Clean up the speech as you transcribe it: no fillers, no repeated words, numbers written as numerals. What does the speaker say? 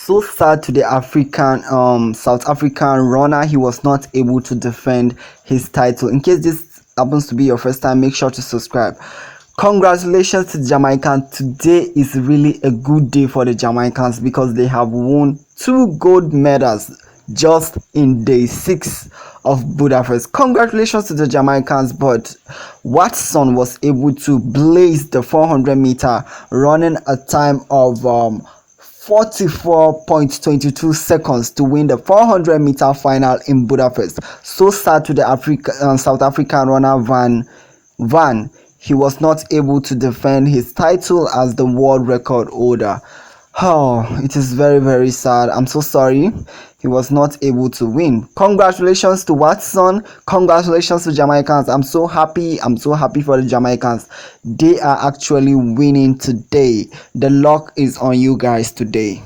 So sad to the South African runner. He was not able to defend his title. In case this happens to be your first time, make sure to subscribe. Congratulations to Jamaican. Today is really a good day for the Jamaicans because they have won 2 gold medals just in day 6 of Budapest. Congratulations to the Jamaicans, but Watson was able to blaze the 400 meter, running a time of 44.22 seconds to win the 400 meter final in Budapest. So sad to the South African runner Van. He was not able to defend his title as the world record holder. Oh, it is very, very sad. I'm so sorry. He was not able to win. Congratulations to Watson. Congratulations to Jamaicans. I'm so happy. I'm so happy for the Jamaicans. They are actually winning today. The luck is on you guys today.